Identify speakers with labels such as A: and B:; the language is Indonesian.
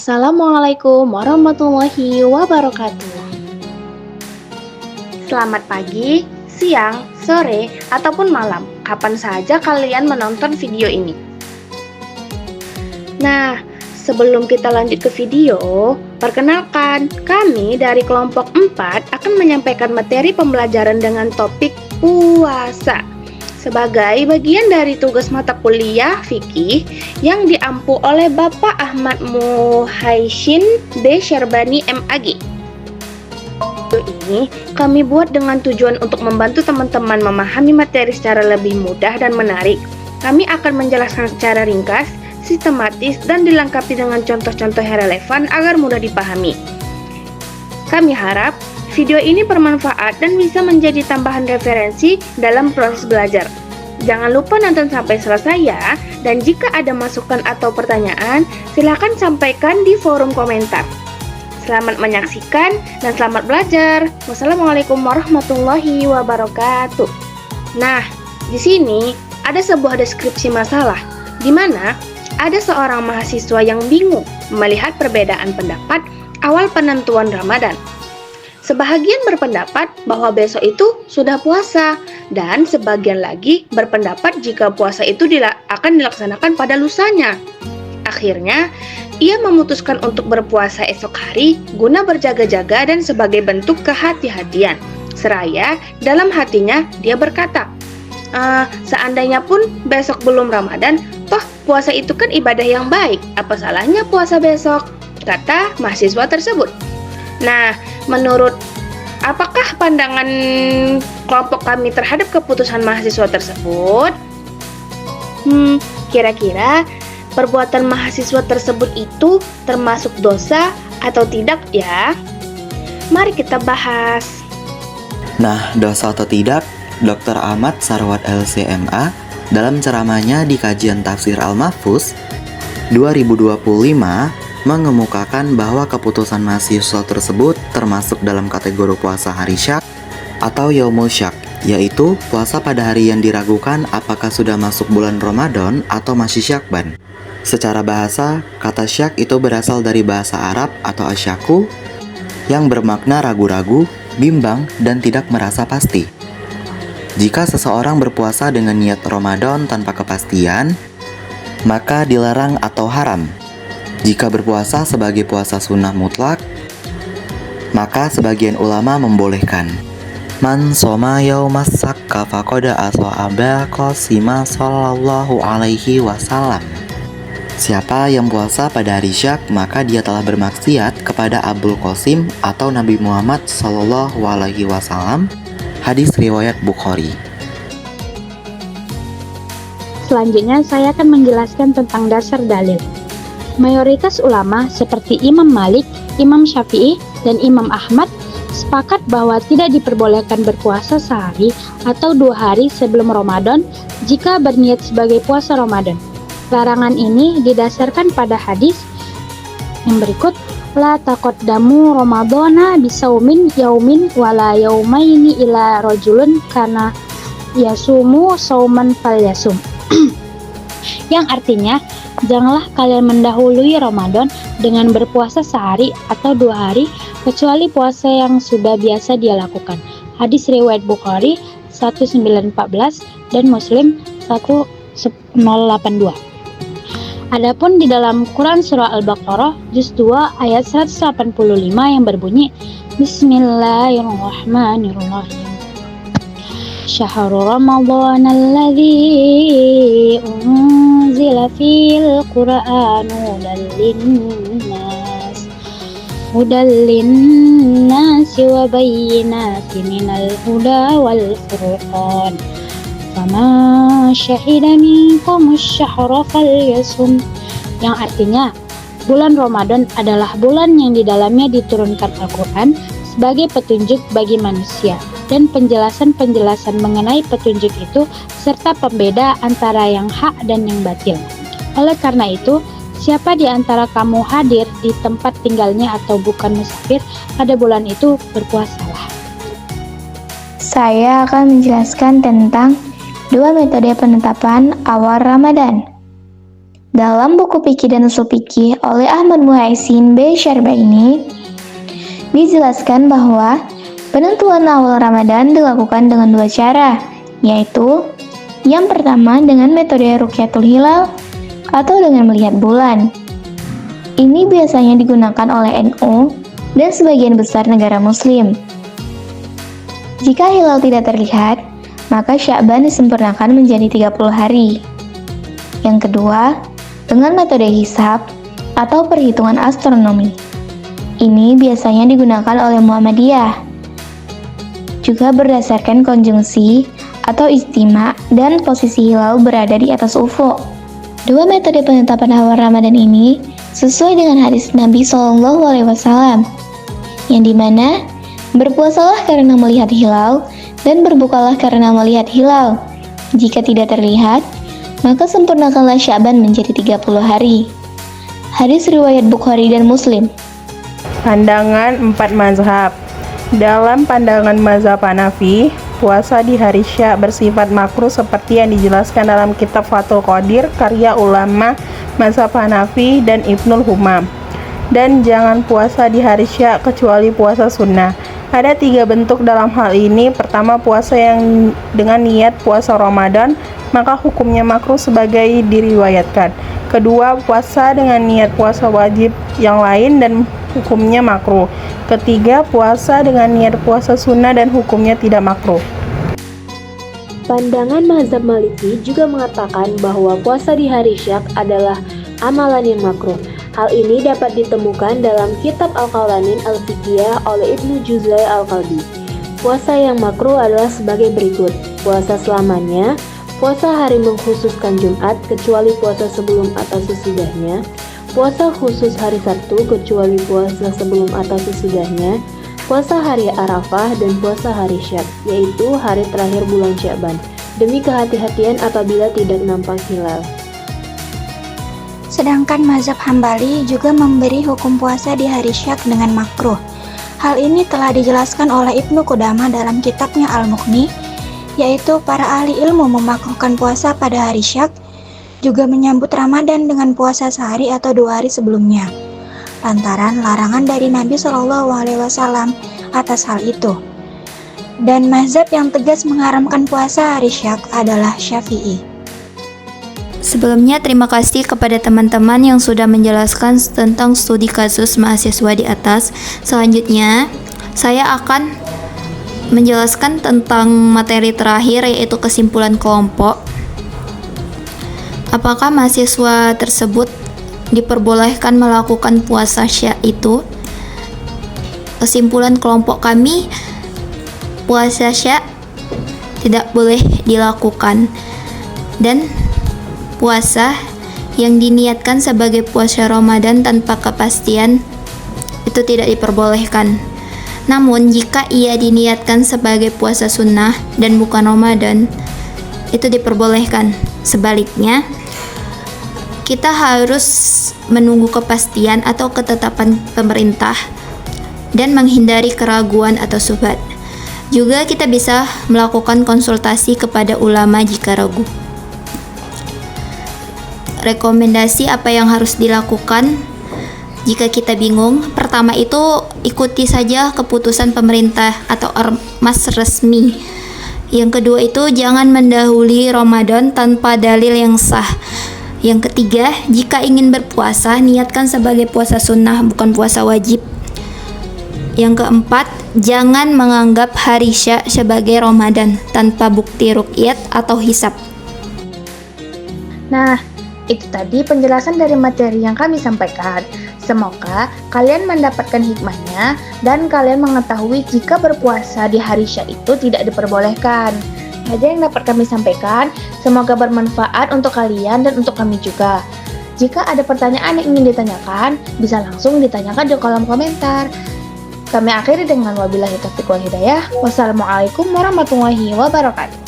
A: Assalamualaikum warahmatullahi wabarakatuh. Selamat pagi, siang, sore, ataupun malam, kapan saja kalian menonton video ini. Nah, sebelum kita lanjut ke video, perkenalkan, kami dari kelompok 4 akan menyampaikan materi pembelajaran dengan topik puasa sebagai bagian dari tugas mata kuliah fikih yang diampu oleh Bapak Ahmad Muhaishin D. Syarbani MAG. Video ini kami buat dengan tujuan untuk membantu teman-teman memahami materi secara lebih mudah dan menarik. Kami akan menjelaskan secara ringkas, sistematis, dan dilengkapi dengan contoh-contoh yang relevan agar mudah dipahami. Kami harap video ini bermanfaat dan bisa menjadi tambahan referensi dalam proses belajar. Jangan lupa nonton sampai selesai ya, dan jika ada masukan atau pertanyaan, silakan sampaikan di forum komentar. Selamat menyaksikan dan selamat belajar. Wassalamualaikum warahmatullahi wabarakatuh. Nah, di sini ada sebuah deskripsi masalah, di mana ada seorang mahasiswa yang bingung melihat perbedaan pendapat awal penentuan Ramadan. Sebahagian berpendapat bahwa besok itu sudah puasa, dan sebagian lagi berpendapat jika puasa itu akan dilaksanakan pada lusanya. Akhirnya, ia memutuskan untuk berpuasa esok hari guna berjaga-jaga dan sebagai bentuk kehati-hatian. Seraya dalam hatinya dia berkata, seandainya pun besok belum Ramadan, toh puasa itu kan ibadah yang baik, apa salahnya puasa besok? Kata mahasiswa tersebut. Nah, menurut apakah pandangan kelompok kami terhadap keputusan mahasiswa tersebut? Kira-kira perbuatan mahasiswa tersebut itu termasuk dosa atau tidak ya? Mari kita bahas.
B: Nah, dosa atau tidak, Dr. Ahmad Sarwat LCMA dalam ceramahnya di kajian tafsir Al-Mahfuz 2025 mengemukakan bahwa keputusan mahasiswa tersebut termasuk dalam kategori puasa hari syak atau yaumul syak, yaitu puasa pada hari yang diragukan apakah sudah masuk bulan Ramadan atau masih Syakban. Secara bahasa, kata syak itu berasal dari bahasa Arab atau asyaku yang bermakna ragu-ragu, bimbang, dan tidak merasa pasti. Jika seseorang berpuasa dengan niat Ramadan tanpa kepastian, maka dilarang atau haram. Jika berpuasa sebagai puasa sunnah mutlak, maka sebagian ulama membolehkan. Man soma yaumas sakka faqad asaba qasima sallallahu alaihi wasallam. Siapa yang puasa pada hari syak, maka dia telah bermaksiat kepada Abul Qasim atau Nabi Muhammad sallallahu alaihi wasallam. Hadis riwayat Bukhari.
C: Selanjutnya saya akan menjelaskan tentang dasar dalil. Mayoritas ulama seperti Imam Malik, Imam Syafi'i, dan Imam Ahmad sepakat bahwa tidak diperbolehkan berpuasa sehari atau 2 hari sebelum Ramadan jika berniat sebagai puasa Ramadan. Larangan ini didasarkan pada hadis yang berikut, La taqaddamu Ramadana bisaumin yaumin wala yaumaini ila rajulun kana yasumu sauman falyasum. Yang artinya, janganlah kalian mendahului Ramadan dengan berpuasa sehari atau 2 hari kecuali puasa yang sudah biasa dia lakukan. Hadis riwayat Bukhari 1914 dan Muslim 1082. Adapun di dalam Quran surah Al-Baqarah juz 2 ayat 185 yang berbunyi Bismillahirrahmanirrahim. Syahrul Ramadan alladzi unzila fil Qur'an hudal linnas wa bayyinatin minal huda wal furqan. Fama syahida minkum asy-syahra falyasum. Yang artinya, bulan Ramadan adalah bulan yang di dalamnya diturunkan Al-Quran sebagai petunjuk bagi manusia dan penjelasan-penjelasan mengenai petunjuk itu serta pembeda antara yang hak dan yang batil. Oleh karena itu, siapa di antara kamu hadir di tempat tinggalnya atau bukan musafir pada bulan itu, berpuasalah.
D: Saya akan menjelaskan tentang 2 metode penetapan awal Ramadan. Dalam buku Fikih dan Ushul Fikih oleh Ahmad Muhaisin B. Syarbaini, dijelaskan bahwa penentuan awal Ramadan dilakukan dengan dua cara, yaitu yang pertama dengan metode Ruqyatul Hilal atau dengan melihat bulan. Ini biasanya digunakan oleh NU dan sebagian besar negara muslim. Jika hilal tidak terlihat, maka Sya'ban disempurnakan menjadi 30 hari. Yang kedua, dengan metode hisab atau perhitungan astronomi. Ini biasanya digunakan oleh Muhammadiyah. Juga berdasarkan konjungsi atau ijtima dan posisi hilal berada di atas ufuk. Dua metode penetapan awal Ramadan ini sesuai dengan hadis Nabi SAW, yang dimana berpuasalah karena melihat hilal dan berbukalah karena melihat hilal. Jika tidak terlihat, maka sempurnakanlah Sya'ban menjadi 30 hari. Hadis riwayat Bukhari dan Muslim.
E: Pandangan 4 mazhab. Dalam pandangan mazhab Hanafi, puasa di hari Syak bersifat makruh seperti yang dijelaskan dalam kitab Fathul Qadir karya ulama mazhab Hanafi dan Ibnul Humam. Dan jangan puasa di hari Syak kecuali puasa sunnah. Ada 3 bentuk dalam hal ini. Pertama, puasa yang dengan niat puasa Ramadan, maka hukumnya makruh sebagai diriwayatkan. Kedua, puasa dengan niat puasa wajib yang lain dan hukumnya makruh. Ketiga, puasa dengan niat puasa sunnah dan hukumnya tidak makruh.
F: Pandangan mazhab Maliki juga mengatakan bahwa puasa di hari Syak adalah amalan yang makruh. Hal ini dapat ditemukan dalam kitab Al-Qawanin Al-Fiqhiyah oleh Ibnu Juzai Al-Qalbi. Puasa yang makruh adalah sebagai berikut: puasa selamanya, puasa hari mengkhususkan Jumat kecuali puasa sebelum atau sesudahnya, puasa khusus hari Sabtu kecuali puasa sebelum atau sesudahnya, puasa hari Arafah, dan puasa hari Syak, yaitu hari terakhir bulan Sya'ban, demi kehati-hatian apabila tidak nampak hilal.
G: Sedangkan mazhab Hambali juga memberi hukum puasa di hari Syak dengan makruh. Hal ini telah dijelaskan oleh Ibnu Qudamah dalam kitabnya Al-Mughni, yaitu para ahli ilmu memakruhkan puasa pada hari Syak, juga menyambut Ramadan dengan puasa sehari atau 2 hari sebelumnya, lantaran larangan dari Nabi SAW atas hal itu. Dan mazhab yang tegas mengharamkan puasa hari Syak adalah Syafi'i.
H: Sebelumnya, terima kasih kepada teman-teman yang sudah menjelaskan tentang studi kasus mahasiswa di atas. Selanjutnya, saya akan menjelaskan tentang materi terakhir, yaitu kesimpulan kelompok. Apakah mahasiswa tersebut diperbolehkan melakukan puasa Syak itu? Kesimpulan kelompok kami, puasa Syak tidak boleh dilakukan, dan puasa yang diniatkan sebagai puasa Ramadan tanpa kepastian itu tidak diperbolehkan. Namun jika ia diniatkan sebagai puasa sunnah dan bukan Ramadan, itu diperbolehkan. Sebaliknya, kita harus menunggu kepastian atau ketetapan pemerintah dan menghindari keraguan atau syubhat. Juga kita bisa melakukan konsultasi kepada ulama jika ragu. Rekomendasi apa yang harus dilakukan jika kita bingung? Pertama itu, ikuti saja keputusan pemerintah atau ormas resmi. Yang kedua itu, jangan mendahului Ramadan tanpa dalil yang sah. Yang ketiga, jika ingin berpuasa, niatkan sebagai puasa sunnah, bukan puasa wajib. Yang keempat, jangan menganggap hari Syak sebagai Ramadan tanpa bukti ruqyat atau hisab.
A: Nah, itu tadi penjelasan dari materi yang kami sampaikan. Semoga kalian mendapatkan hikmahnya dan kalian mengetahui jika berpuasa di hari Syak itu tidak diperbolehkan. Saja yang dapat kami sampaikan, semoga bermanfaat untuk kalian dan untuk kami juga. Jika ada pertanyaan yang ingin ditanyakan, bisa langsung ditanyakan di kolom komentar. Kami akhiri dengan wabillahi taufiq wal hidayah. Wassalamualaikum warahmatullahi wabarakatuh.